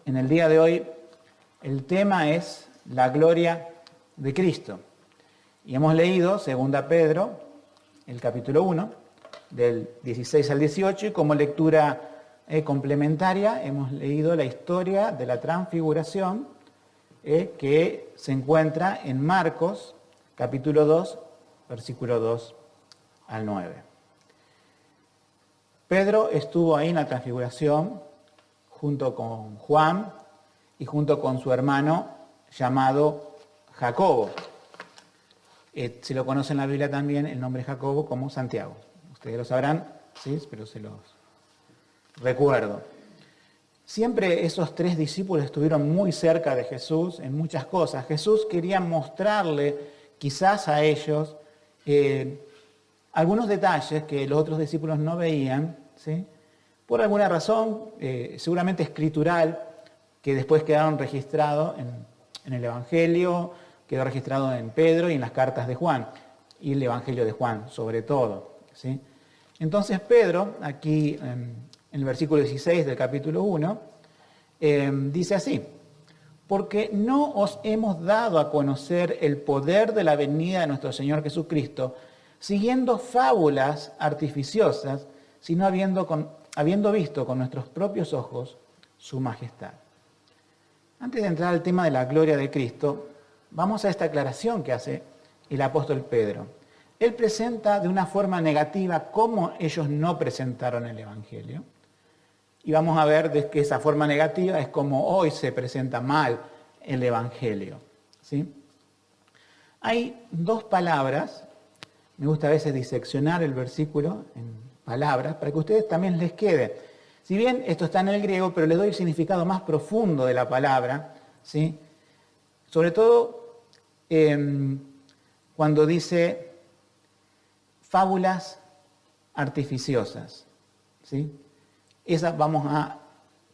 En el día de hoy el tema es la gloria de Cristo. Y hemos leído 2 Pedro, el capítulo 1, del 16 al 18, y como lectura complementaria hemos leído la historia de la transfiguración que se encuentra en Marcos, capítulo 2, versículo 2 al 9. Pedro estuvo ahí en la transfiguración junto con Juan y junto con su hermano llamado Jacobo. Si lo conocen en la Biblia también, el nombre Jacobo como Santiago. Ustedes lo sabrán, sí, pero se los recuerdo. Siempre esos 3 discípulos estuvieron muy cerca de Jesús en muchas cosas. Jesús quería mostrarle quizás a ellos algunos detalles que los otros discípulos no veían, ¿sí? Por alguna razón, seguramente escritural, que después quedaron registrados en el Evangelio, quedó registrado en Pedro y en las cartas de Juan, y el Evangelio de Juan, sobre todo, ¿sí? Entonces Pedro, aquí en el versículo 16 del capítulo 1, dice así: porque no os hemos dado a conocer el poder de la venida de nuestro Señor Jesucristo, siguiendo fábulas artificiosas, sino habiendo visto con nuestros propios ojos su majestad. Antes de entrar al tema de la gloria de Cristo, vamos a esta aclaración que hace el apóstol Pedro. Él presenta de una forma negativa cómo ellos no presentaron el Evangelio. Y vamos a ver que esa forma negativa es como hoy se presenta mal el Evangelio, ¿sí? Hay 2 palabras, me gusta a veces diseccionar el versículo en palabras, para que a ustedes también les quede. Si bien esto está en el griego, pero les doy el significado más profundo de la palabra, ¿sí? Sobre todo cuando dice fábulas artificiosas, ¿sí? Vamos a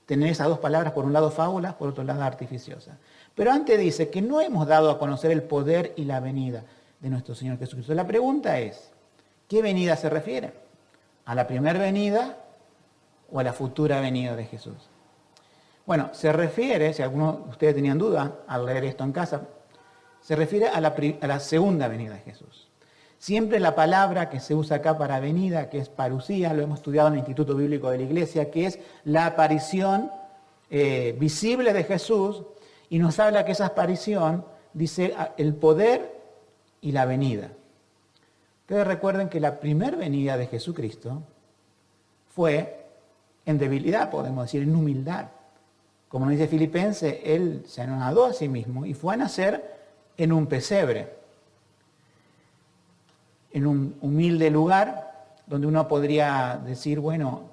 tener esas 2 palabras, por un lado fábulas, por otro lado artificiosas. Pero antes dice que no hemos dado a conocer el poder y la venida de nuestro Señor Jesucristo. La pregunta es, ¿qué venida se refiere? ¿A la primera venida o a la futura venida de Jesús? Bueno, se refiere, si algunos de ustedes tenían duda al leer esto en casa, se refiere a la segunda venida de Jesús. Siempre la palabra que se usa acá para venida, que es parusía, lo hemos estudiado en el Instituto Bíblico de la Iglesia, que es la aparición visible de Jesús, y nos habla que esa aparición dice el poder y la venida. Ustedes recuerden que la primera venida de Jesucristo fue en debilidad, podemos decir, en humildad. Como nos dice Filipenses, Él se anonadó a sí mismo y fue a nacer en un pesebre, en un humilde lugar donde uno podría decir, bueno,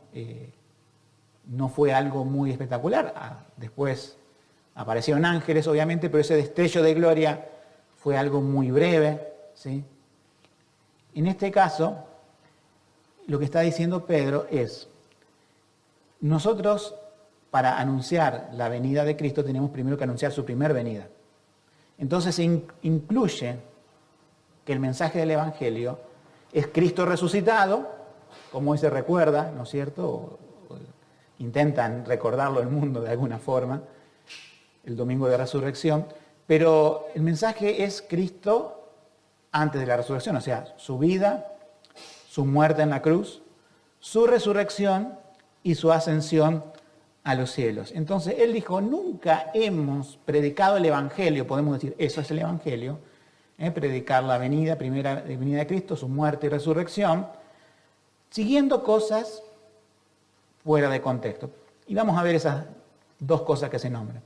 no fue algo muy espectacular. Después aparecieron ángeles, obviamente, pero ese destello de gloria fue algo muy breve, ¿sí? En este caso, lo que está diciendo Pedro es, nosotros para anunciar la venida de Cristo tenemos primero que anunciar su primera venida. Entonces incluye que el mensaje del Evangelio es Cristo resucitado, como hoy se recuerda, ¿no es cierto? O intentan recordarlo el mundo de alguna forma, el domingo de resurrección, pero el mensaje es Cristo antes de la resurrección, o sea, su vida, su muerte en la cruz, su resurrección y su ascensión a los cielos. Entonces él dijo, nunca hemos predicado el Evangelio, podemos decir, eso es el Evangelio, predicar la primera venida de Cristo, su muerte y resurrección, siguiendo cosas fuera de contexto. Y vamos a ver esas 2 cosas que se nombran.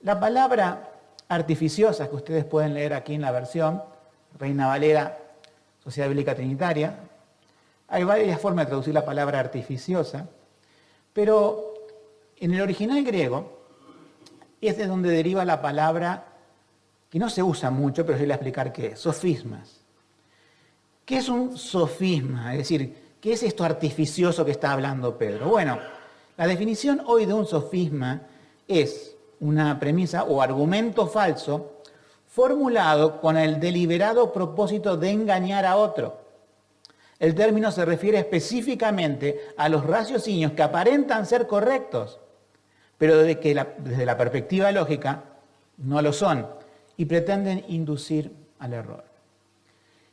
La palabra artificiosa que ustedes pueden leer aquí en la versión Reina Valera, Sociedad Bíblica Trinitaria, hay varias formas de traducir la palabra artificiosa, pero en el original griego es de donde deriva la palabra que no se usa mucho, pero yo voy a explicar qué es, sofismas. ¿Qué es un sofisma? Es decir, ¿qué es esto artificioso que está hablando Pedro? Bueno, la definición hoy de un sofisma es una premisa o argumento falso formulado con el deliberado propósito de engañar a otro. El término se refiere específicamente a los raciocinios que aparentan ser correctos, pero desde la perspectiva lógica no lo son y pretenden inducir al error.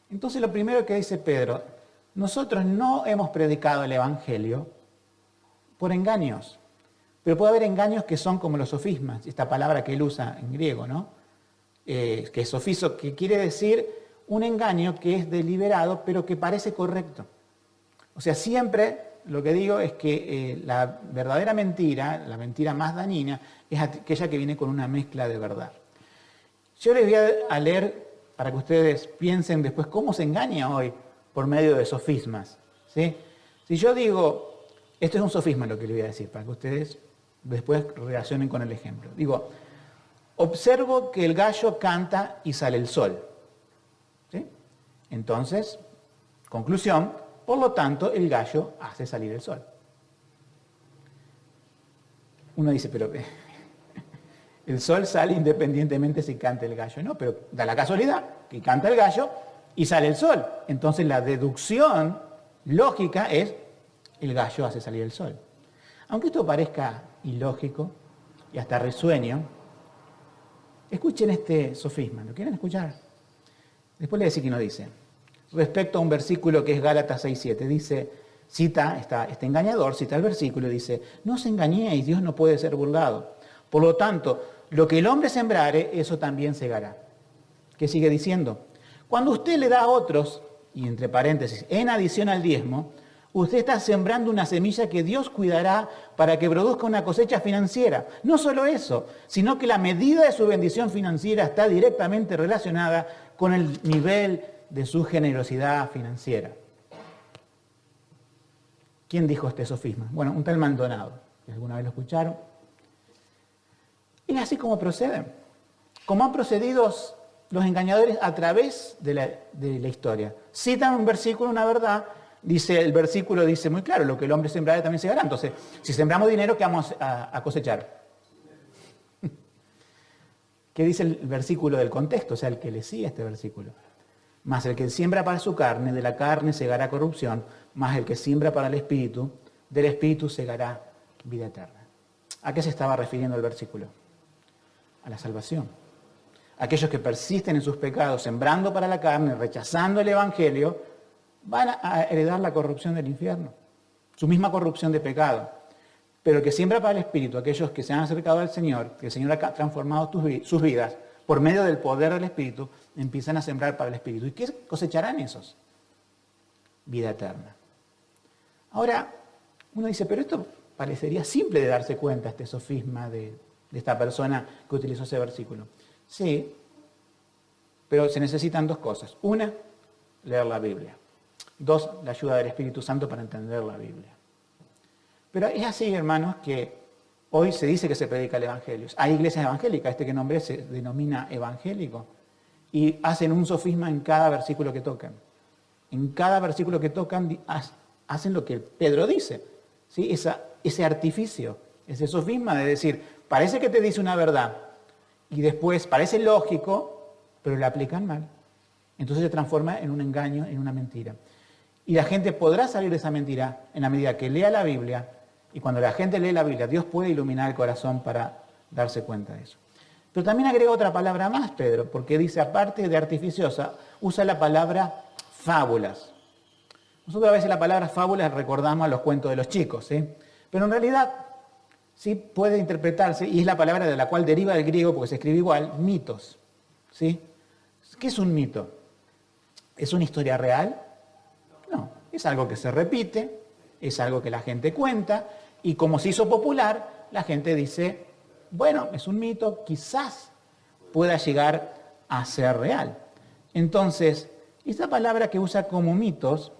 Entonces lo primero que dice Pedro, nosotros no hemos predicado el Evangelio por engaños, pero puede haber engaños que son como los sofismas, esta palabra que él usa en griego, ¿no? Que es sofiso, que quiere decir un engaño que es deliberado, pero que parece correcto. O sea, siempre lo que digo es que la verdadera mentira, la mentira más dañina, es aquella que viene con una mezcla de verdad. Yo les voy a leer para que ustedes piensen después cómo se engaña hoy por medio de sofismas, ¿sí? Si yo digo, esto es un sofisma lo que les voy a decir, para que ustedes después relacionen con el ejemplo. Digo, observo que el gallo canta y sale el sol. ¿Sí? Entonces, conclusión, por lo tanto, el gallo hace salir el sol. Uno dice, pero el sol sale independientemente si canta el gallo, ¿no? Pero da la casualidad que canta el gallo y sale el sol. Entonces la deducción lógica es, el gallo hace salir el sol. Aunque esto parezca ilógico y hasta risueño, escuchen este sofisma, ¿lo quieren escuchar? Después le decir que no dice. Respecto a un versículo que es Gálatas 6:7, dice, cita, este engañador, cita el versículo y dice, no os engañéis, Dios no puede ser burlado. Por lo tanto, lo que el hombre sembrare, eso también segará. ¿Qué sigue diciendo? Cuando usted le da a otros, y entre paréntesis, en adición al diezmo, usted está sembrando una semilla que Dios cuidará para que produzca una cosecha financiera. No solo eso, sino que la medida de su bendición financiera está directamente relacionada con el nivel de su generosidad financiera. ¿Quién dijo este sofisma? Bueno, un tal Maldonado. ¿Alguna vez lo escucharon? Es así como proceden. Como han procedido los engañadores a través de la historia. Citan un versículo, una verdad. El versículo dice muy claro, lo que el hombre sembrare también segará. Entonces, si sembramos dinero, ¿qué vamos a cosechar? ¿Qué dice el versículo del contexto? O sea, el que le sigue este versículo. Mas el que siembra para su carne, de la carne segará corrupción, mas el que siembra para el Espíritu, del Espíritu segará vida eterna. ¿A qué se estaba refiriendo el versículo? A la salvación. Aquellos que persisten en sus pecados, sembrando para la carne, rechazando el Evangelio, van a heredar la corrupción del infierno, su misma corrupción de pecado. Pero el que siembra para el Espíritu, aquellos que se han acercado al Señor, que el Señor ha transformado sus vidas, por medio del poder del Espíritu, empiezan a sembrar para el Espíritu. ¿Y qué cosecharán esos? Vida eterna. Ahora, uno dice, pero esto parecería simple de darse cuenta, este sofisma de esta persona que utilizó ese versículo. Sí, pero se necesitan dos cosas. Una, leer la Biblia. Dos, la ayuda del Espíritu Santo para entender la Biblia. Pero es así, hermanos, que hoy se dice que se predica el Evangelio. Hay iglesias evangélicas, este que nombré se denomina evangélico, y hacen un sofisma en cada versículo que tocan. En cada versículo que tocan hacen lo que Pedro dice, ¿sí? Ese artificio, ese sofisma de decir, parece que te dice una verdad, y después parece lógico, pero la aplican mal. Entonces se transforma en un engaño, en una mentira. Y la gente podrá salir de esa mentira en la medida que lea la Biblia, y cuando la gente lee la Biblia, Dios puede iluminar el corazón para darse cuenta de eso. Pero también agrega otra palabra más, Pedro, porque dice, aparte de artificiosa, usa la palabra fábulas. Nosotros a veces la palabra fábulas recordamos a los cuentos de los chicos, ¿sí? Pero en realidad sí puede interpretarse, y es la palabra de la cual deriva del griego, porque se escribe igual, mitos, ¿sí? ¿Qué es un mito? ¿Es una historia real? No, es algo que se repite, es algo que la gente cuenta, y como se hizo popular, la gente dice, bueno, es un mito, quizás pueda llegar a ser real. Entonces, esta palabra que usa como mitos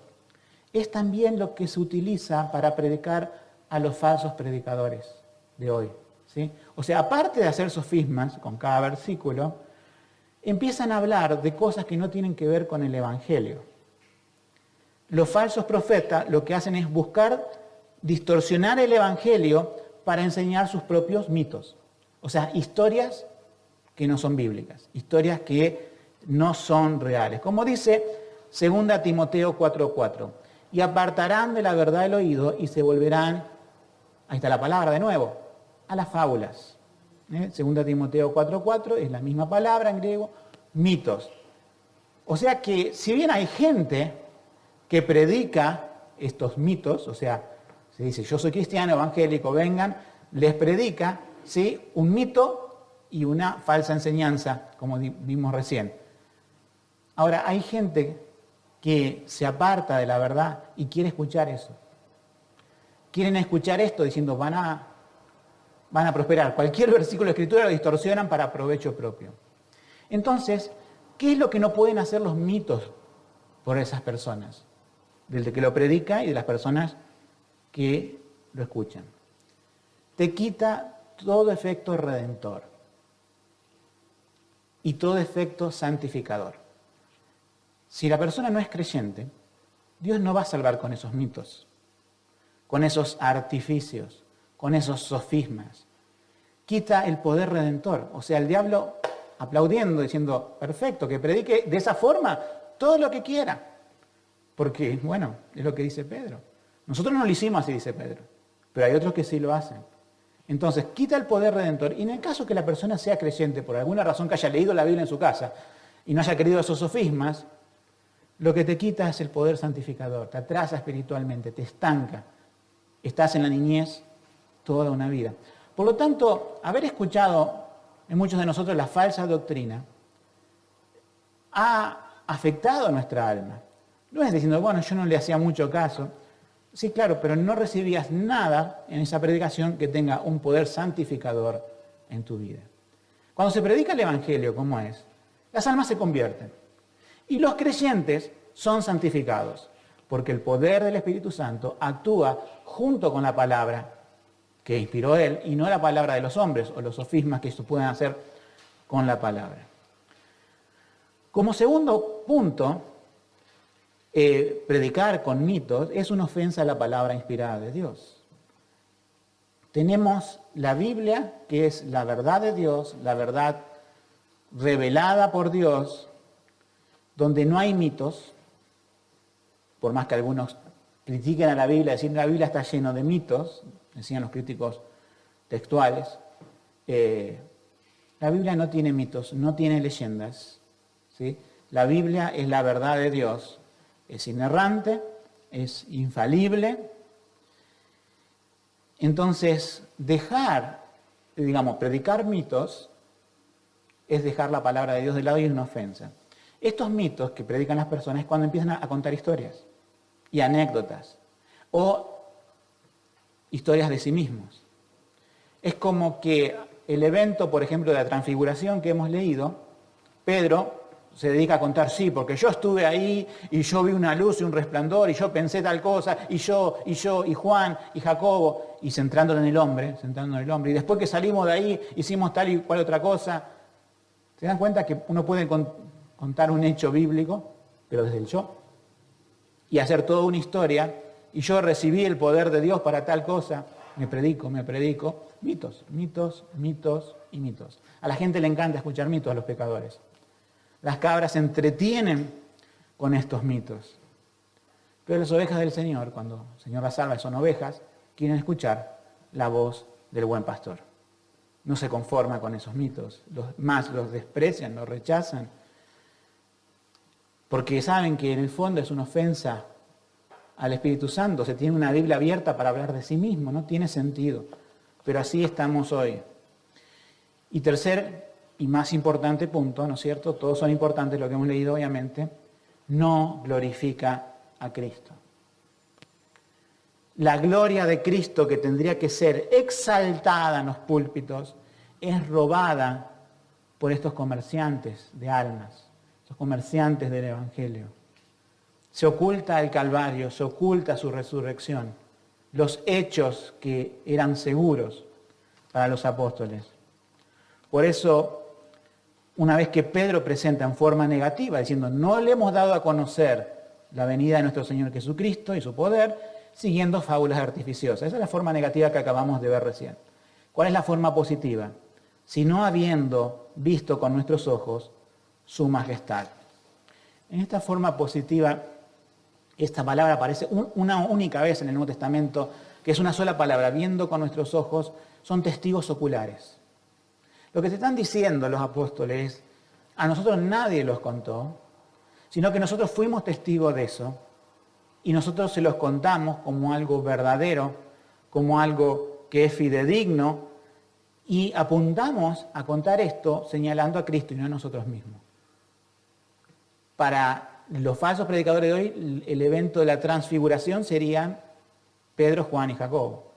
es también lo que se utiliza para predicar a los falsos predicadores de hoy, ¿sí? O sea, aparte de hacer sofismas con cada versículo, empiezan a hablar de cosas que no tienen que ver con el Evangelio. Los falsos profetas lo que hacen es buscar distorsionar el Evangelio para enseñar sus propios mitos. O sea, historias que no son bíblicas, historias que no son reales. Como dice 2 Timoteo 4:4, y apartarán de la verdad el oído y se volverán, ahí está la palabra de nuevo, a las fábulas. 2 Timoteo 4:4 es la misma palabra en griego, mitos. O sea que si bien hay gente que predica estos mitos, o sea, se dice yo soy cristiano, evangélico, vengan, les predica, ¿sí?, un mito y una falsa enseñanza, como vimos recién. Ahora, hay gente que se aparta de la verdad y quiere escuchar eso. Quieren escuchar esto diciendo van a prosperar. Cualquier versículo de Escritura lo distorsionan para provecho propio. Entonces, ¿qué es lo que no pueden hacer los mitos por esas personas? Del que lo predica y de las personas que lo escuchan. Te quita todo efecto redentor y todo efecto santificador. Si la persona no es creyente, Dios no va a salvar con esos mitos, con esos artificios, con esos sofismas. Quita el poder redentor. O sea, el diablo aplaudiendo, diciendo, perfecto, que predique de esa forma todo lo que quiera. Porque, bueno, es lo que dice Pedro. Nosotros no lo hicimos así, dice Pedro, pero hay otros que sí lo hacen. Entonces, quita el poder redentor. Y en el caso que la persona sea creyente, por alguna razón que haya leído la Biblia en su casa y no haya querido esos sofismas, lo que te quita es el poder santificador, te atrasa espiritualmente, te estanca. Estás en la niñez toda una vida. Por lo tanto, haber escuchado en muchos de nosotros la falsa doctrina ha afectado a nuestra alma. No es diciendo, bueno, yo no le hacía mucho caso. Sí, claro, pero no recibías nada en esa predicación que tenga un poder santificador en tu vida. Cuando se predica el Evangelio, como es, las almas se convierten. Y los creyentes son santificados, porque el poder del Espíritu Santo actúa junto con la palabra que inspiró Él, y no la palabra de los hombres o los sofismas que se pueden hacer con la palabra. Como segundo punto, predicar con mitos es una ofensa a la palabra inspirada de Dios. Tenemos la Biblia, que es la verdad de Dios, la verdad revelada por Dios, donde no hay mitos, por más que algunos critiquen a la Biblia, decir que la Biblia está llena de mitos, decían los críticos textuales. La Biblia no tiene mitos, no tiene leyendas, ¿sí? La Biblia es la verdad de Dios, es inerrante, es infalible. Entonces, predicar mitos es dejar la palabra de Dios de lado y es una ofensa. Estos mitos que predican las personas es cuando empiezan a contar historias y anécdotas o historias de sí mismos. Es como que el evento, por ejemplo, de la transfiguración que hemos leído, Pedro se dedica a contar, sí, porque yo estuve ahí y yo vi una luz y un resplandor y yo pensé tal cosa y yo y Juan y Jacobo, y centrándolo en el hombre, y después que salimos de ahí hicimos tal y cual otra cosa. ¿Se dan cuenta que uno puede contar un hecho bíblico, pero desde el yo, y hacer toda una historia, y yo recibí el poder de Dios para tal cosa, me predico, mitos, mitos, mitos y mitos. A la gente le encanta escuchar mitos, a los pecadores. Las cabras se entretienen con estos mitos. Pero las ovejas del Señor, cuando el Señor las salva y son ovejas, quieren escuchar la voz del buen pastor. No se conforma con esos mitos, los desprecian, los rechazan, porque saben que en el fondo es una ofensa al Espíritu Santo. Se tiene una Biblia abierta para hablar de sí mismo, no tiene sentido. Pero así estamos hoy. Y tercer y más importante punto, ¿no es cierto? Todos son importantes, lo que hemos leído obviamente, no glorifica a Cristo. La gloria de Cristo, que tendría que ser exaltada en los púlpitos, es robada por estos comerciantes de almas, estos comerciantes del Evangelio. Se oculta el Calvario, se oculta su resurrección, los hechos que eran seguros para los apóstoles. Por eso, una vez que Pedro presenta en forma negativa, diciendo, no le hemos dado a conocer la venida de nuestro Señor Jesucristo y su poder, siguiendo fábulas artificiosas. Esa es la forma negativa que acabamos de ver recién. ¿Cuál es la forma positiva? Sino habiendo visto con nuestros ojos su majestad. En esta forma positiva, esta palabra aparece una única vez en el Nuevo Testamento, que es una sola palabra, viendo con nuestros ojos, son testigos oculares. Lo que te están diciendo los apóstoles, a nosotros nadie los contó, sino que nosotros fuimos testigos de eso y nosotros se los contamos como algo verdadero, como algo que es fidedigno y apuntamos a contar esto señalando a Cristo y no a nosotros mismos. Para los falsos predicadores de hoy, el evento de la transfiguración serían Pedro, Juan y Jacobo.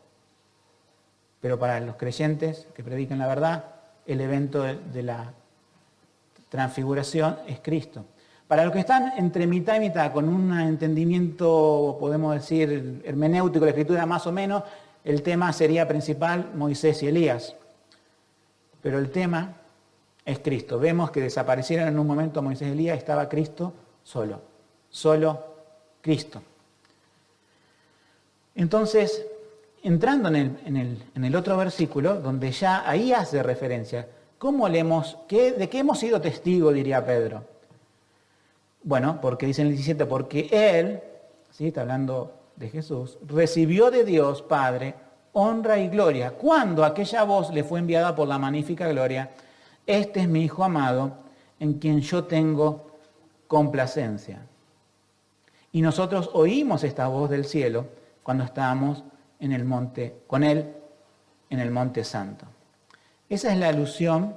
Pero para los creyentes que predican la verdad, el evento de la transfiguración es Cristo. Para los que están entre mitad y mitad, con un entendimiento, podemos decir, hermenéutico de la Escritura más o menos, el tema sería principal Moisés y Elías. Pero el tema es Cristo. Vemos que desaparecieron en un momento Moisés y Elías, estaba Cristo solo Cristo. Entonces, entrando en el otro versículo, donde ya ahí hace referencia, ¿cómo leemos? ¿De qué hemos sido testigos, diría Pedro? Bueno, porque dice en el 17, porque Él, ¿sí? Está hablando de Jesús, recibió de Dios Padre honra y gloria, cuando aquella voz le fue enviada por la magnífica gloria, este es mi Hijo amado, en quien yo tengo complacencia. Y nosotros oímos esta voz del cielo cuando estábamos en el monte, con Él en el monte santo. Esa es la alusión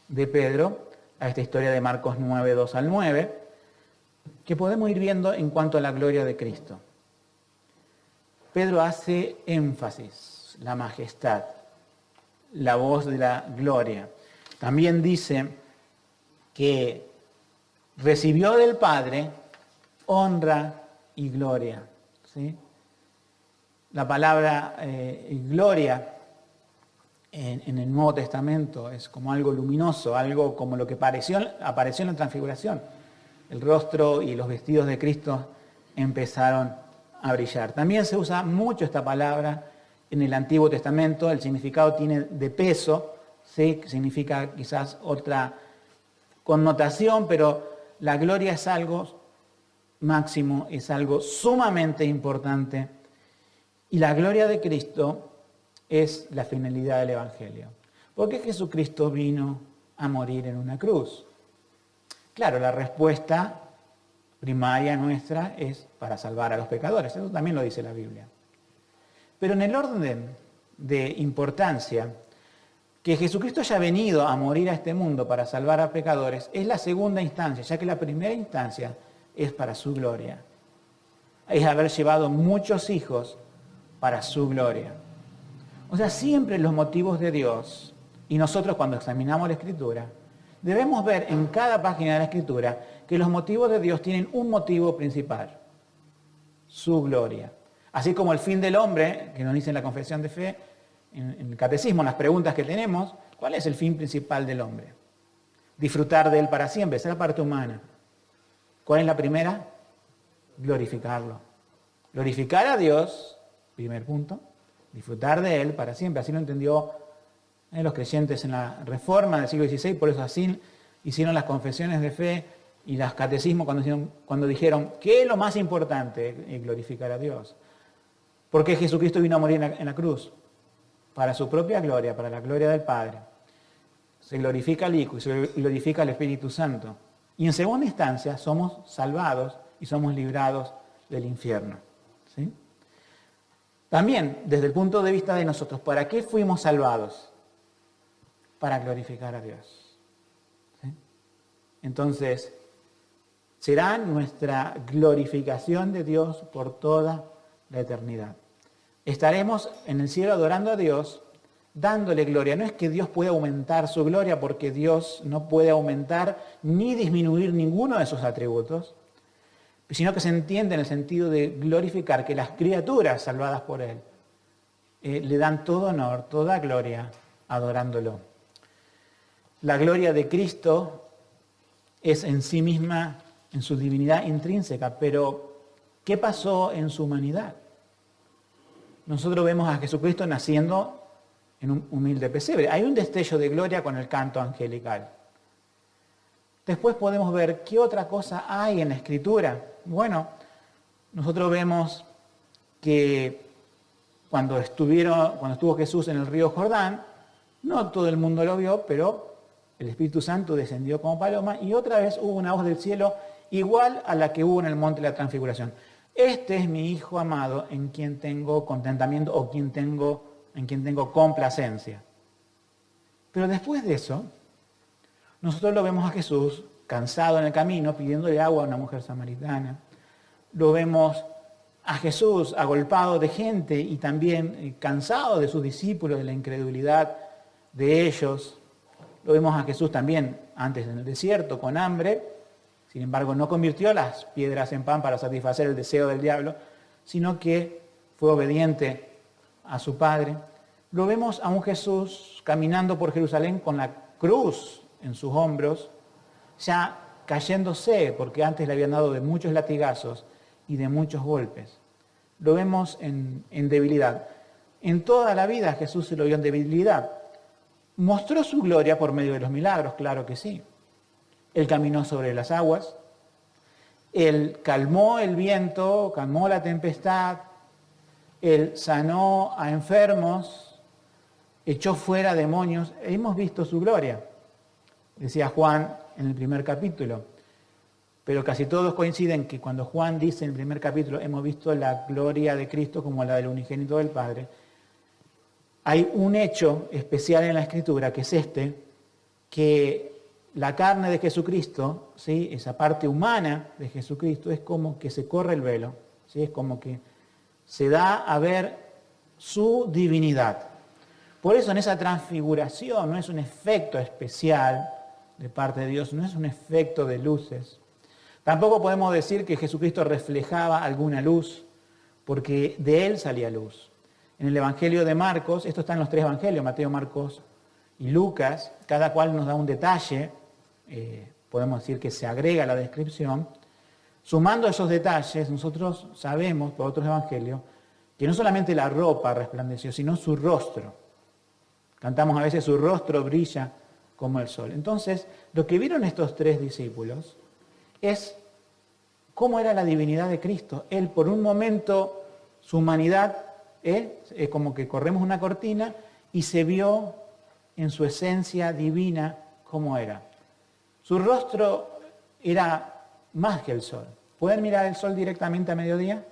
de Pedro a esta historia de Marcos 9, 2 al 9, que podemos ir viendo en cuanto a la gloria de Cristo. Pedro hace énfasis, la majestad, la voz de la gloria. También dice que recibió del Padre honra y gloria. ¿Sí? La palabra gloria en el Nuevo Testamento es como algo luminoso, algo como lo que apareció en la transfiguración. El rostro y los vestidos de Cristo empezaron a brillar. También se usa mucho esta palabra en el Antiguo Testamento. El significado tiene de peso, ¿sí? Significa quizás otra connotación, pero la gloria es algo máximo, es algo sumamente importante. Y la gloria de Cristo es la finalidad del Evangelio. ¿Por qué Jesucristo vino a morir en una cruz? Claro, la respuesta primaria nuestra es para salvar a los pecadores. Eso también lo dice la Biblia. Pero en el orden de importancia, que Jesucristo haya venido a morir a este mundo para salvar a pecadores es la segunda instancia, ya que la primera instancia es para su gloria. Es haber llevado muchos hijos para su gloria. O sea, siempre los motivos de Dios, y nosotros cuando examinamos la Escritura, debemos ver en cada página de la Escritura que los motivos de Dios tienen un motivo principal, su gloria. Así como el fin del hombre, que nos dice en la confesión de fe, en el catecismo, en las preguntas que tenemos, ¿cuál es el fin principal del hombre? Disfrutar de él para siempre, esa es la parte humana. ¿Cuál es la primera? Glorificarlo. Glorificar a Dios, primer punto, disfrutar de él para siempre. Así lo entendió los creyentes en la Reforma del siglo XVI, por eso así hicieron las confesiones de fe y los catecismos cuando dijeron ¿qué es lo más importante? Glorificar a Dios. ¿Por qué Jesucristo vino a morir en la cruz? Para su propia gloria, para la gloria del Padre. Se glorifica al Hijo y se glorifica al Espíritu Santo. Y en segunda instancia somos salvados y somos librados del infierno. ¿Sí? También, desde el punto de vista de nosotros, ¿para qué fuimos salvados? Para glorificar a Dios. ¿Sí? Entonces, será nuestra glorificación de Dios por toda la eternidad. Estaremos en el cielo adorando a Dios, dándole gloria. No es que Dios pueda aumentar su gloria, porque Dios no puede aumentar ni disminuir ninguno de sus atributos, sino que se entiende en el sentido de glorificar que las criaturas salvadas por Él le dan todo honor, toda gloria, adorándolo. La gloria de Cristo es en sí misma, en su divinidad intrínseca, pero ¿qué pasó en su humanidad? Nosotros vemos a Jesucristo naciendo en un humilde pesebre. Hay un destello de gloria con el canto angelical. Después podemos ver qué otra cosa hay en la Escritura. Bueno, nosotros vemos que cuando estuvo Jesús en el río Jordán, no todo el mundo lo vio, pero el Espíritu Santo descendió como paloma y otra vez hubo una voz del cielo igual a la que hubo en el monte de la transfiguración. Este es mi Hijo amado en quien tengo contentamiento o en quien tengo complacencia. Pero después de eso, nosotros lo vemos a Jesús cansado en el camino pidiéndole agua a una mujer samaritana. Lo vemos a Jesús agolpado de gente y también cansado de sus discípulos, de la incredulidad de ellos. Lo vemos a Jesús también antes en el desierto con hambre. Sin embargo, no convirtió las piedras en pan para satisfacer el deseo del diablo, sino que fue obediente a su Padre. Lo vemos a un Jesús caminando por Jerusalén con la cruz en sus hombros, ya cayéndose, porque antes le habían dado de muchos latigazos y de muchos golpes. Lo vemos en debilidad. En toda la vida Jesús se lo vio en debilidad. ¿Mostró su gloria por medio de los milagros? Claro que sí. Él caminó sobre las aguas, Él calmó el viento, calmó la tempestad, Él sanó a enfermos, echó fuera demonios. Hemos visto su gloria, decía Juan en el primer capítulo. Pero casi todos coinciden que cuando Juan dice en el primer capítulo hemos visto la gloria de Cristo como la del unigénito del Padre, hay un hecho especial en la Escritura que es que la carne de Jesucristo, ¿sí? Esa parte humana de Jesucristo es como que se corre el velo, ¿sí? Es como que se da a ver su divinidad. Por eso en esa transfiguración no es un efecto especial de parte de Dios, no es un efecto de luces. Tampoco podemos decir que Jesucristo reflejaba alguna luz, porque de Él salía luz. En el Evangelio de Marcos, esto está en los tres Evangelios, Mateo, Marcos y Lucas, cada cual nos da un detalle, podemos decir que se agrega a la descripción. Sumando esos detalles, nosotros sabemos por otros Evangelios que no solamente la ropa resplandeció, sino su rostro. Cantamos a veces su rostro brilla como el sol. Entonces, lo que vieron estos tres discípulos es cómo era la divinidad de Cristo. Él, por un momento, su humanidad, es como que corremos una cortina y se vio en su esencia divina cómo era. Su rostro era más que el sol. ¿Pueden mirar el sol directamente a mediodía?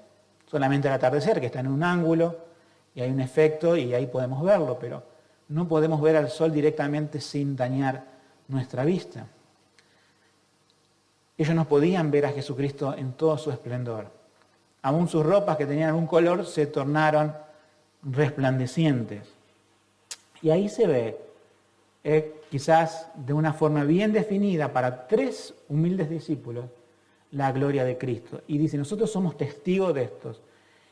Solamente al atardecer, que está en un ángulo y hay un efecto y ahí podemos verlo, pero no podemos ver al sol directamente sin dañar nuestra vista. Ellos no podían ver a Jesucristo en todo su esplendor. Aún sus ropas que tenían algún color se tornaron resplandecientes. Y ahí se ve, quizás de una forma bien definida para tres humildes discípulos, la gloria de Cristo. Y dice, nosotros somos testigos de estos.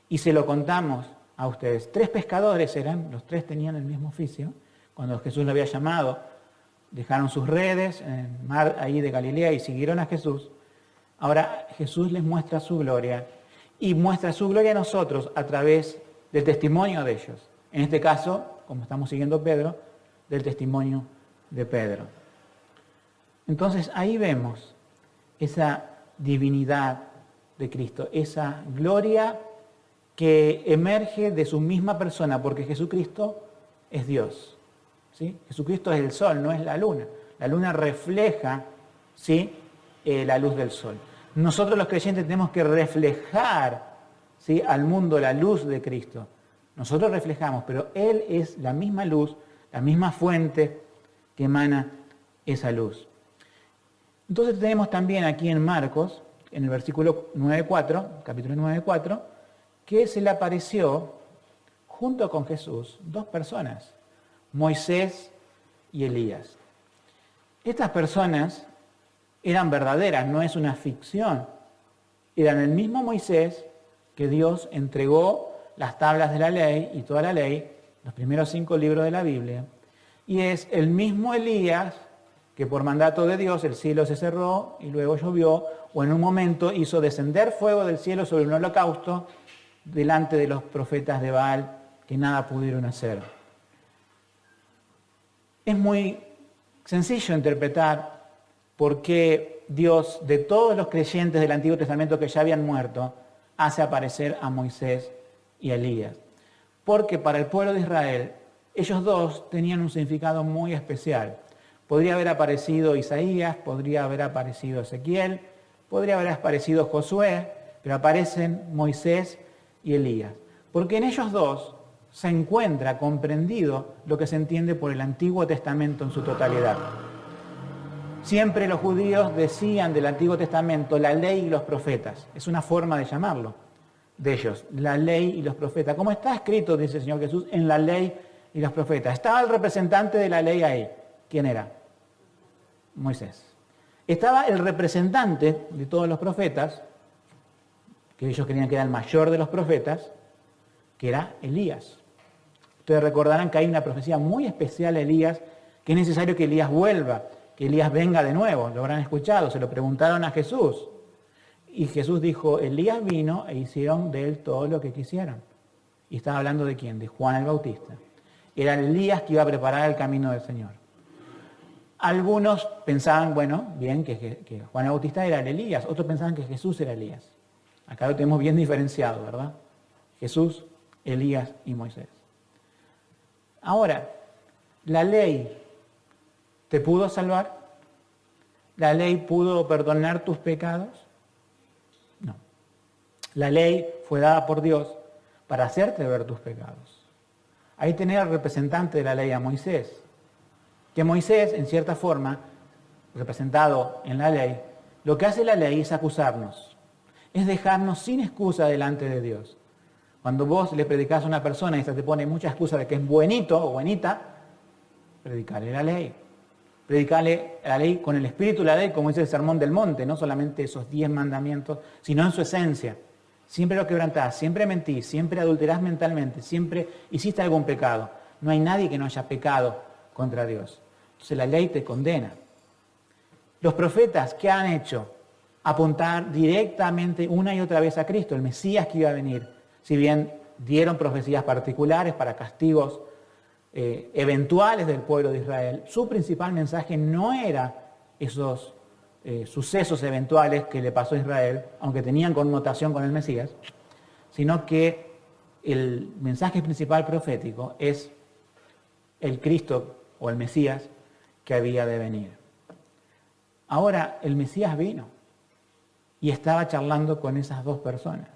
Y se lo contamos a ustedes. 3 pescadores eran, los 3 tenían el mismo oficio. Cuando Jesús lo había llamado, dejaron sus redes en el mar ahí de Galilea y siguieron a Jesús. Ahora Jesús les muestra su gloria y muestra su gloria a nosotros a través del testimonio de ellos. En este caso, como estamos siguiendo Pedro, del testimonio de Pedro. Entonces ahí vemos esa divinidad de Cristo, esa gloria que emerge de su misma persona, porque Jesucristo es Dios. ¿Sí? Jesucristo es el sol, no es la luna. La luna refleja, ¿sí? La luz del sol. Nosotros los creyentes tenemos que reflejar, ¿sí? al mundo la luz de Cristo. Nosotros reflejamos, pero Él es la misma luz, la misma fuente que emana esa luz. Entonces tenemos también aquí en Marcos, en el versículo 9.4, capítulo 9.4, que se le apareció junto con Jesús 2 personas, Moisés y Elías. Estas personas eran verdaderas, no es una ficción. Eran el mismo Moisés que Dios entregó las tablas de la ley y toda la ley, los primeros 5 libros de la Biblia. Y es el mismo Elías que por mandato de Dios el cielo se cerró y luego llovió, o en un momento hizo descender fuego del cielo sobre un holocausto delante de los profetas de Baal que nada pudieron hacer. Es muy sencillo interpretar por qué Dios, de todos los creyentes del Antiguo Testamento que ya habían muerto, hace aparecer a Moisés y a Elías. porque para el pueblo de Israel, ellos dos tenían un significado muy especial. Podría haber aparecido Isaías, podría haber aparecido Ezequiel, podría haber aparecido Josué, pero aparecen Moisés y Elías. Porque en ellos dos se encuentra comprendido lo que se entiende por el Antiguo Testamento en su totalidad. Siempre los judíos decían del Antiguo Testamento la ley y los profetas. Es una forma de llamarlo de ellos, la ley y los profetas. Como está escrito, dice el Señor Jesús, en la ley y los profetas. Estaba el representante de la ley ahí. ¿Quién era? Moisés. Estaba el representante de todos los profetas, que ellos creían que era el mayor de los profetas, que era Elías. Ustedes recordarán que hay una profecía muy especial a Elías, que es necesario que Elías vuelva, que Elías venga de nuevo. Lo habrán escuchado, se lo preguntaron a Jesús. Y Jesús dijo, Elías vino e hicieron de él todo lo que quisieron. Y estaba hablando de quién, de Juan el Bautista. Era Elías que iba a preparar el camino del Señor. Algunos pensaban, bueno, bien, que Juan el Bautista era el Elías. Otros pensaban que Jesús era Elías. Acá lo tenemos bien diferenciado, ¿verdad? Jesús, Elías y Moisés. Ahora, ¿la ley te pudo salvar? ¿La ley pudo perdonar tus pecados? No. La ley fue dada por Dios para hacerte ver tus pecados. Ahí tenés al representante de la ley, a Moisés. Que Moisés, en cierta forma, representado en la ley, lo que hace la ley es acusarnos. Es dejarnos sin excusa delante de Dios. Cuando vos le predicás a una persona y se te pone mucha excusa de que es buenito o buenita, predicarle la ley. Predicarle la ley con el espíritu de la ley, como dice el Sermón del Monte, no solamente esos 10 mandamientos, sino en su esencia. Siempre lo quebrantás, siempre mentís, siempre adulterás mentalmente, siempre hiciste algún pecado. No hay nadie que no haya pecado contra Dios. Entonces la ley te condena. Los profetas, ¿qué han hecho? Apuntar directamente una y otra vez a Cristo, el Mesías que iba a venir. Si bien dieron profecías particulares para castigos eventuales del pueblo de Israel, su principal mensaje no era esos sucesos eventuales que le pasó a Israel, aunque tenían connotación con el Mesías, sino que el mensaje principal profético es el Cristo o el Mesías que había de venir. Ahora, el Mesías vino y estaba charlando con esas dos personas.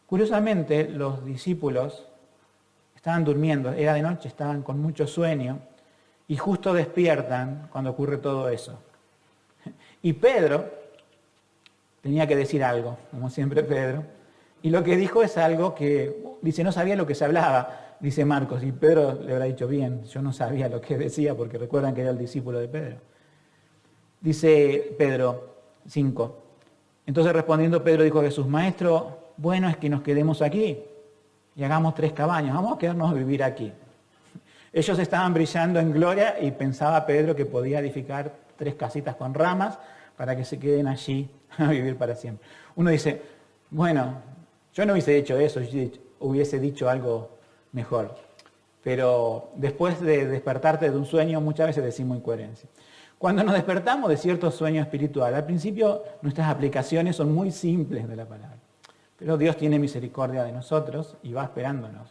Curiosamente, los discípulos estaban durmiendo, era de noche, estaban con mucho sueño y justo despiertan cuando ocurre todo eso. Y Pedro tenía que decir algo, como siempre Pedro, y lo que dijo es algo que, dice, no sabía lo que se hablaba, dice Marcos, y Pedro le habrá dicho, bien, yo no sabía lo que decía, porque recuerdan que era el discípulo de Pedro. Dice Pedro 5, entonces respondiendo Pedro dijo a Jesús, Maestro, bueno es que nos quedemos aquí y hagamos 3 cabañas, vamos a quedarnos a vivir aquí. Ellos estaban brillando en gloria y pensaba Pedro que podía edificar 3 casitas con ramas para que se queden allí a vivir para siempre. Uno dice, bueno, yo no hubiese hecho eso, yo hubiese dicho algo mejor. Pero después de despertarte de un sueño, muchas veces decimos incoherencia. Cuando nos despertamos de cierto sueño espiritual, al principio nuestras aplicaciones son muy simples de la palabra. Pero Dios tiene misericordia de nosotros y va esperándonos.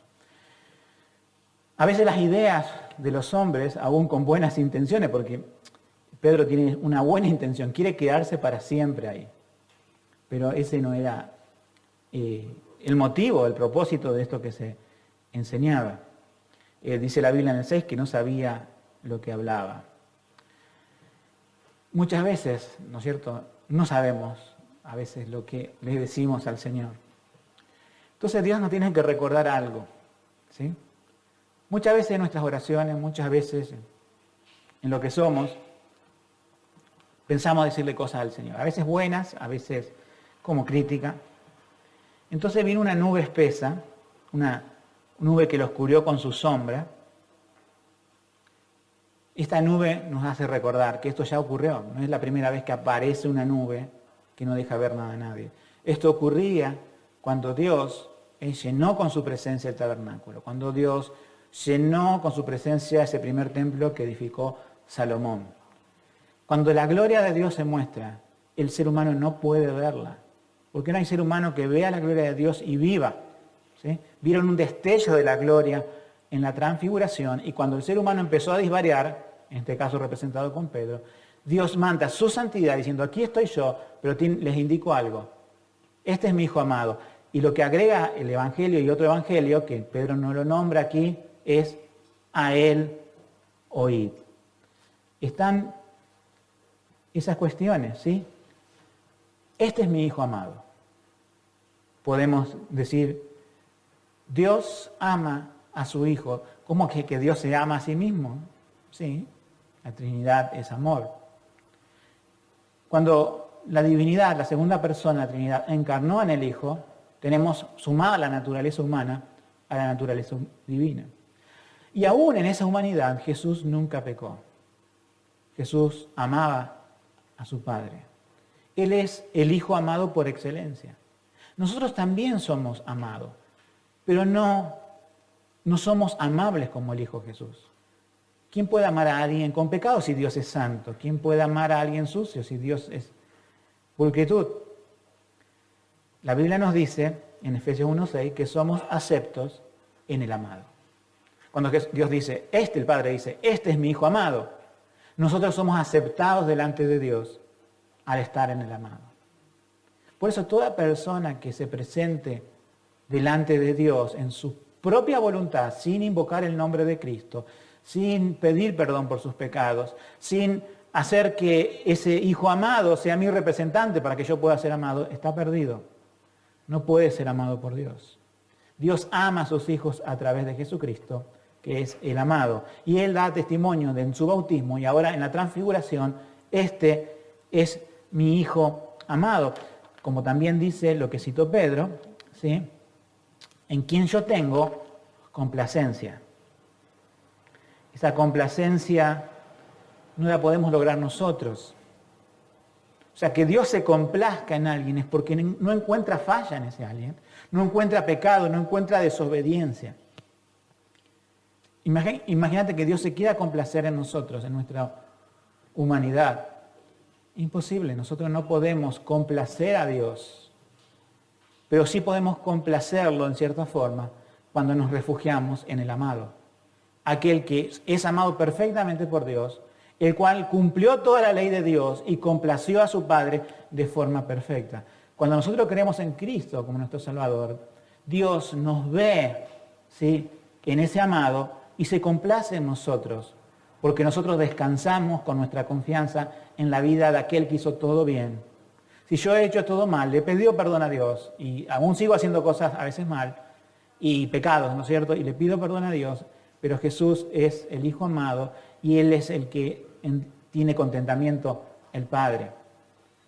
A veces las ideas de los hombres, aún con buenas intenciones, porque Pedro tiene una buena intención, quiere quedarse para siempre ahí. Pero ese no era el motivo, el propósito de esto que se enseñaba. Dice la Biblia en el 6 que no sabía lo que hablaba. Muchas veces, ¿no es cierto?, no sabemos a veces lo que le decimos al Señor. Entonces Dios nos tiene que recordar algo, ¿sí? Muchas veces en nuestras oraciones, muchas veces en lo que somos, pensamos decirle cosas al Señor. A veces buenas, a veces como crítica. Entonces viene una nube espesa, una nube que lo oscurió con su sombra. Esta nube nos hace recordar que esto ya ocurrió. No es la primera vez que aparece una nube que no deja ver nada a nadie. Esto ocurría cuando Dios llenó con su presencia el tabernáculo, cuando Dios llenó con su presencia ese primer templo que edificó Salomón. Cuando la gloria de Dios se muestra, el ser humano no puede verla, porque no hay ser humano que vea la gloria de Dios y viva, ¿sí? Vieron un destello de la gloria en la transfiguración, y cuando el ser humano empezó a disvariar, en este caso representado con Pedro, Dios manda su santidad diciendo, aquí estoy yo, pero les indico algo. Este es mi Hijo amado. Y lo que agrega el Evangelio y otro Evangelio, que Pedro no lo nombra aquí, es a él oíd. Están esas cuestiones, ¿sí? Este es mi Hijo amado. Podemos decir, Dios ama a su Hijo. ¿Cómo que Dios se ama a sí mismo? Sí, la Trinidad es amor. Cuando la divinidad, la segunda persona de la Trinidad, encarnó en el Hijo, tenemos sumada la naturaleza humana a la naturaleza divina. Y aún en esa humanidad Jesús nunca pecó. Jesús amaba a su Padre. Él es el Hijo amado por excelencia. Nosotros también somos amados, pero no somos amables como el Hijo Jesús. ¿Quién puede amar a alguien con pecado si Dios es santo? ¿Quién puede amar a alguien sucio si Dios es pulcritud? La Biblia nos dice, en Efesios 1:6, que somos aceptos en el amado. Cuando Dios dice, el Padre dice, este es mi Hijo amado, nosotros somos aceptados delante de Dios al estar en el amado. Por eso toda persona que se presente delante de Dios en su propia voluntad, sin invocar el nombre de Cristo, sin pedir perdón por sus pecados, sin hacer que ese Hijo amado sea mi representante para que yo pueda ser amado, está perdido. No puede ser amado por Dios. Dios ama a sus hijos a través de Jesucristo, que es el amado. Y Él da testimonio en su bautismo y ahora en la transfiguración, este es mi Hijo amado. Como también dice lo que citó Pedro, ¿sí? En quien yo tengo complacencia. Esa complacencia no la podemos lograr nosotros. O sea, que Dios se complazca en alguien es porque no encuentra falla en ese alguien, no encuentra pecado, no encuentra desobediencia. Imagínate que Dios se quiera complacer en nosotros, en nuestra humanidad. Imposible, nosotros no podemos complacer a Dios, pero sí podemos complacerlo en cierta forma cuando nos refugiamos en el amado. Aquel que es amado perfectamente por Dios, el cual cumplió toda la ley de Dios y complació a su Padre de forma perfecta. Cuando nosotros creemos en Cristo como nuestro Salvador, Dios nos ve, ¿sí?, en ese amado y se complace en nosotros, porque nosotros descansamos con nuestra confianza en la vida de aquel que hizo todo bien. Si yo he hecho todo mal, le he pedido perdón a Dios y aún sigo haciendo cosas a veces mal y pecados, ¿no es cierto? Y le pido perdón a Dios, pero Jesús es el Hijo amado y Él es el que tiene contentamiento, el Padre.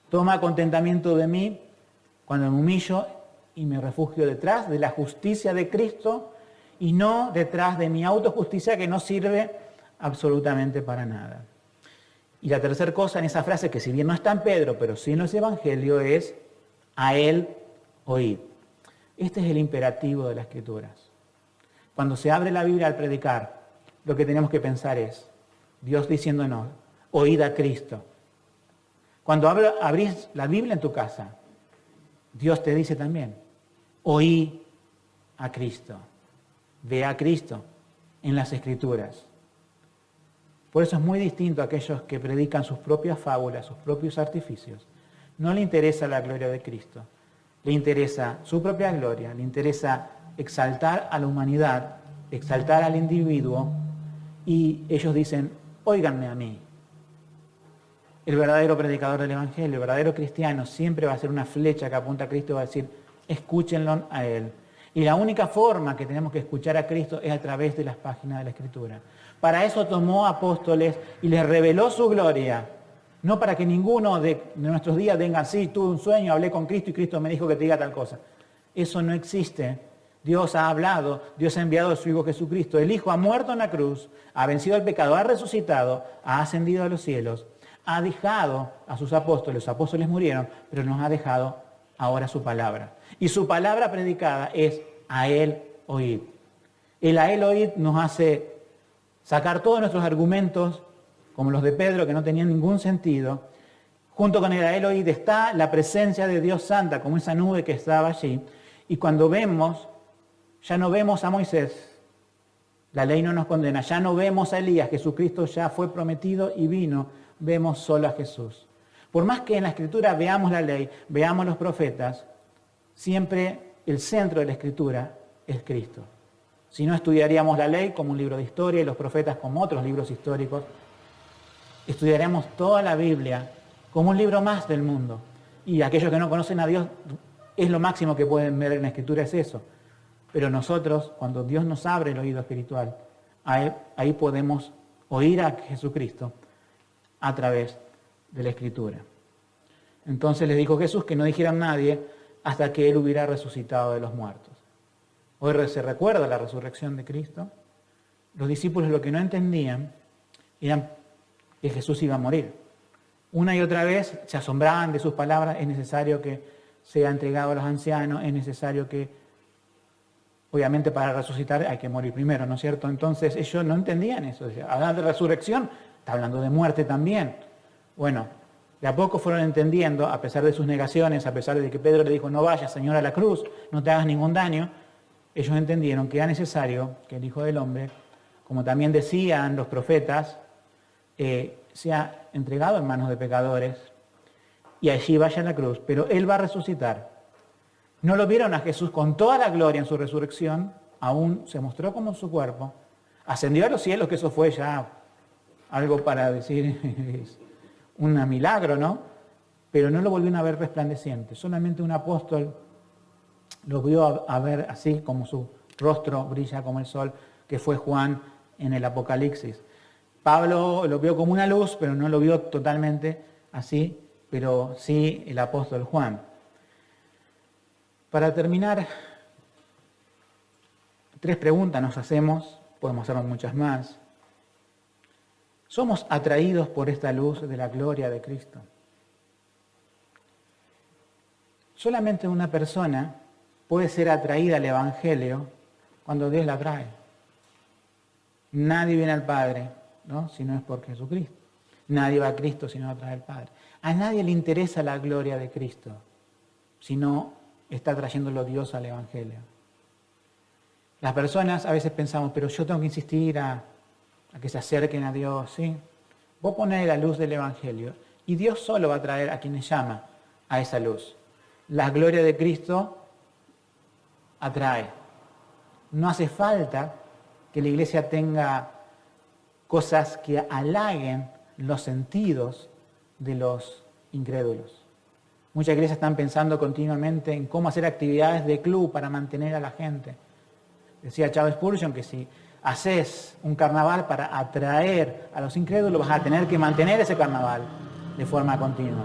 Toma contentamiento de mí cuando me humillo y me refugio detrás de la justicia de Cristo y no detrás de mi autojusticia que no sirve absolutamente para nada. Y la tercera cosa en esa frase, que si bien no está en Pedro, pero sí en los Evangelios, es a Él oíd. Este es el imperativo de las Escrituras. Cuando se abre la Biblia al predicar, lo que tenemos que pensar es Dios diciéndonos, oíd a Cristo. Cuando abrís la Biblia en tu casa, Dios te dice también, oí a Cristo. Ve a Cristo en las Escrituras. Por eso es muy distinto a aquellos que predican sus propias fábulas, sus propios artificios. No le interesa la gloria de Cristo. Le interesa su propia gloria, le interesa exaltar a la humanidad, exaltar al individuo, y ellos dicen, óiganme a mí. El verdadero predicador del Evangelio, el verdadero cristiano, siempre va a ser una flecha que apunta a Cristo y va a decir, escúchenlo a Él. Y la única forma que tenemos que escuchar a Cristo es a través de las páginas de la Escritura. Para eso tomó apóstoles y les reveló su gloria. No para que ninguno de nuestros días diga, sí, tuve un sueño, hablé con Cristo y Cristo me dijo que te diga tal cosa. Eso no existe. Dios ha hablado, Dios ha enviado a su Hijo Jesucristo. El Hijo ha muerto en la cruz, ha vencido al pecado, ha resucitado, ha ascendido a los cielos, ha dejado a sus apóstoles, los apóstoles murieron, pero nos ha dejado ahora su palabra. Y su palabra predicada es a Él oíd. El a Él oíd nos hace sacar todos nuestros argumentos, como los de Pedro, que no tenían ningún sentido. Junto con el a Él oíd está la presencia de Dios Santa, como esa nube que estaba allí. Y cuando vemos Ya no vemos a Moisés, la ley no nos condena, ya no vemos a Elías, Jesucristo ya fue prometido y vino, vemos solo a Jesús. Por más que en la Escritura veamos la ley, veamos los profetas, siempre el centro de la Escritura es Cristo. Si no, estudiaríamos la ley como un libro de historia y los profetas como otros libros históricos. Estudiaremos toda la Biblia como un libro más del mundo. Y aquellos que no conocen a Dios, es lo máximo que pueden ver en la Escritura, es eso. Pero nosotros, cuando Dios nos abre el oído espiritual, ahí podemos oír a Jesucristo a través de la Escritura. Entonces les dijo Jesús que no dijeran a nadie hasta que Él hubiera resucitado de los muertos. Hoy se recuerda la resurrección de Cristo. Los discípulos lo que no entendían era que Jesús iba a morir. Una y otra vez se asombraban de sus palabras. Es necesario que sea entregado a los ancianos, es necesario que, obviamente para resucitar hay que morir primero, ¿no es cierto? Entonces ellos no entendían eso. Hablar de resurrección, está hablando de muerte también. Bueno, de a poco fueron entendiendo, a pesar de sus negaciones, a pesar de que Pedro le dijo, no vayas, Señor, a la cruz, no te hagas ningún daño. Ellos entendieron que era necesario que el Hijo del Hombre, como también decían los profetas, sea entregado en manos de pecadores y allí vaya a la cruz, pero Él va a resucitar. No lo vieron a Jesús con toda la gloria en su resurrección, aún se mostró como su cuerpo, ascendió a los cielos, que eso fue ya algo para decir un milagro, ¿no? Pero no lo volvieron a ver resplandeciente, solamente un apóstol lo vio a ver así como su rostro brilla como el sol, que fue Juan en el Apocalipsis. Pablo lo vio como una luz, pero no lo vio totalmente así, pero sí el apóstol Juan. Para terminar, 3 preguntas nos hacemos, podemos hacernos muchas más. ¿Somos atraídos por esta luz de la gloria de Cristo? Solamente una persona puede ser atraída al Evangelio cuando Dios la trae. Nadie viene al Padre, ¿no?, si no es por Jesucristo. Nadie va a Cristo si no va a traer al Padre. A nadie le interesa la gloria de Cristo si no está trayéndolo Dios al Evangelio. Las personas a veces pensamos, pero yo tengo que insistir a que se acerquen a Dios, ¿sí? Vos ponés la luz del Evangelio y Dios solo va a traer a quienes llama a esa luz. La gloria de Cristo atrae. No hace falta que la iglesia tenga cosas que halaguen los sentidos de los incrédulos. Muchas iglesias están pensando continuamente en cómo hacer actividades de club para mantener a la gente. Decía Charles Spurgeon que si haces un carnaval para atraer a los incrédulos, vas a tener que mantener ese carnaval de forma continua.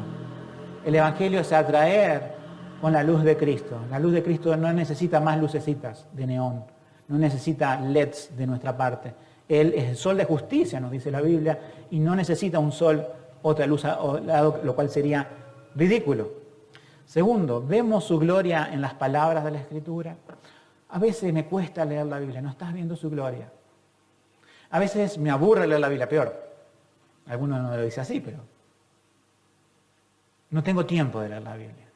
El Evangelio es atraer con la luz de Cristo. La luz de Cristo no necesita más lucecitas de neón, no necesita LEDs de nuestra parte. Él es el sol de justicia, nos dice la Biblia, y no necesita un sol, otra luz al lado, lo cual sería ridículo. Segundo, vemos su gloria en las palabras de la Escritura. A veces me cuesta leer la Biblia, no estás viendo su gloria. A veces me aburre leer la Biblia, peor. Algunos no lo dicen así, pero no tengo tiempo de leer la Biblia.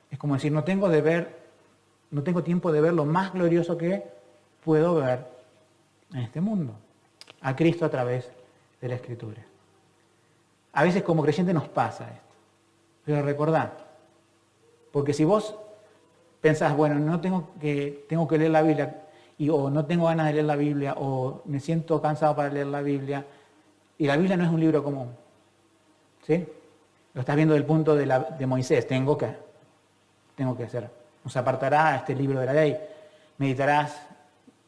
Es como decir, no tengo tiempo de ver lo más glorioso que puedo ver en este mundo, a Cristo a través de la Escritura. A veces como creyente nos pasa esto, pero recordad, porque si vos pensás, bueno, tengo que leer la Biblia, o no tengo ganas de leer la Biblia, o me siento cansado para leer la Biblia, y la Biblia no es un libro común, ¿sí? Lo estás viendo del punto de Moisés, tengo que hacer. Nos apartará este libro de la ley, meditarás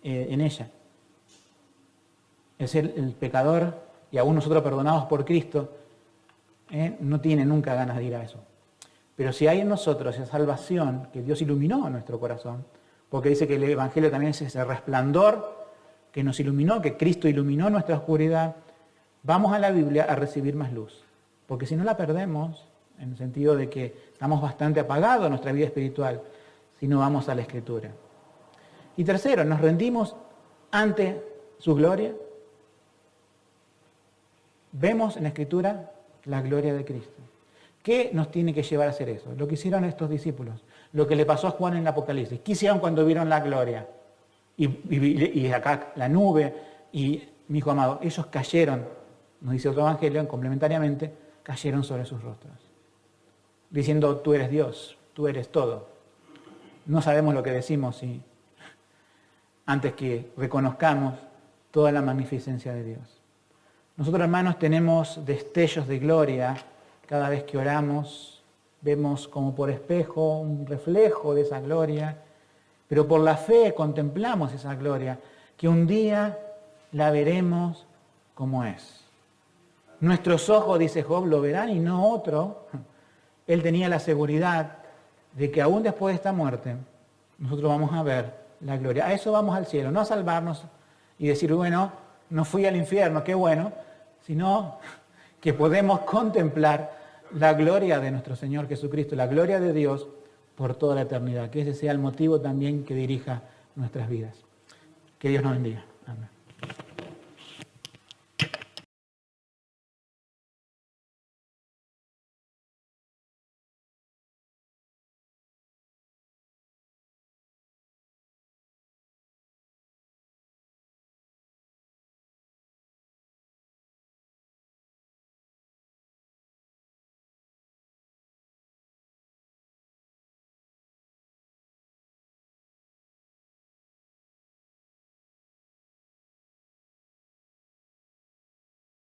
en ella. Es el pecador, y aún nosotros perdonados por Cristo, no tiene nunca ganas de ir a eso. Pero si hay en nosotros esa salvación que Dios iluminó en nuestro corazón, porque dice que el Evangelio también es ese resplandor que nos iluminó, que Cristo iluminó nuestra oscuridad, vamos a la Biblia a recibir más luz. Porque si no la perdemos, en el sentido de que estamos bastante apagados en nuestra vida espiritual, si no vamos a la Escritura. Y tercero, nos rendimos ante su gloria. Vemos en la Escritura la gloria de Cristo. ¿Qué nos tiene que llevar a hacer eso? Lo que hicieron estos discípulos, lo que le pasó a Juan en el Apocalipsis. ¿Qué hicieron cuando vieron la gloria? y acá la nube, y mi hijo amado, ellos cayeron, nos dice otro evangelio, complementariamente, cayeron sobre sus rostros, diciendo, tú eres Dios, tú eres todo. No sabemos lo que decimos antes que reconozcamos toda la magnificencia de Dios. Nosotros, hermanos, tenemos destellos de gloria cada vez que oramos, vemos como por espejo un reflejo de esa gloria, pero por la fe contemplamos esa gloria, que un día la veremos como es. Nuestros ojos, dice Job, lo verán y no otro. Él tenía la seguridad de que aún después de esta muerte, nosotros vamos a ver la gloria. A eso vamos al cielo, no a salvarnos y decir, bueno, no fui al infierno, qué bueno, sino que podemos contemplar la gloria de nuestro Señor Jesucristo, la gloria de Dios por toda la eternidad. Que ese sea el motivo también que dirija nuestras vidas. Que Dios nos bendiga. Amén.